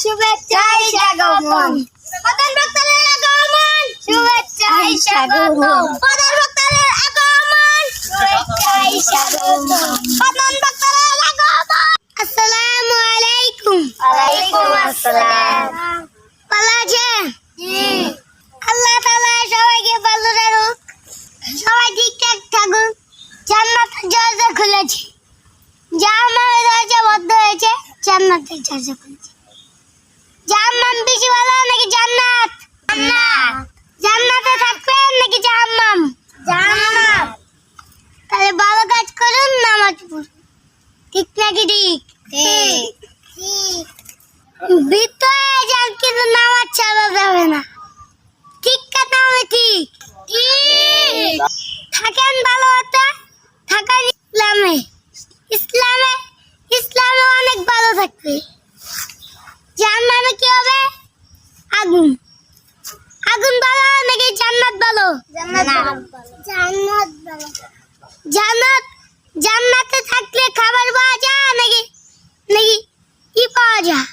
শুভেচ্ছায় স্বাগতম। প্রধান বক্তাদের আগমন, শুভেচ্ছায় স্বাগতম। প্রধান বক্তাদের আগমন, শুভেচ্ছায় স্বাগতম। প্রধান বক্তাদের আগমন। আসসালামু আলাইকুম। ওয়ালাইকুম আসসালাম। ভালো আছেন? জি। আল্লাহ তাআলা সবাইকে ভালো রাখুক, সবাই ঠিকঠাক থাকুক। জান্নাতের দরজা খুলেছে, জাহান্নামের দরজা বন্ধ হয়েছে, জান্নাতের দরজা খুলেছে। জাহান্নাম বেশি ভালো নাকি জান্নাত? জান্নাত। জান্নাতে থাকবেন নাকি জাহান্নাম? জাহান্নাম। তাহলে ভালো কাজ করুন, নামাজ পড়ুন। ঠিক নাকি ঠিক? ঠিক। ঠিক। ভিতরে যান কিন্তু নামাজ ছাড়া যাবে না। ঠিক কথা আমি ঠিক। ঠিক। থাকেন ভালো হতে, থাকেন ইসলামে। ইসলামে ইসলামে অনেক ভালো থাকবে। জাহান্নামে কি হবে? আগুন। আগুন ভালো নাকি জান্নাত ভালো? জান্নাত ভালো। জান্নাত ভালো। জান্নাতে থাকলে খাবার পাওয়া যায় নাকি নাকি কি পাওয়া যায়?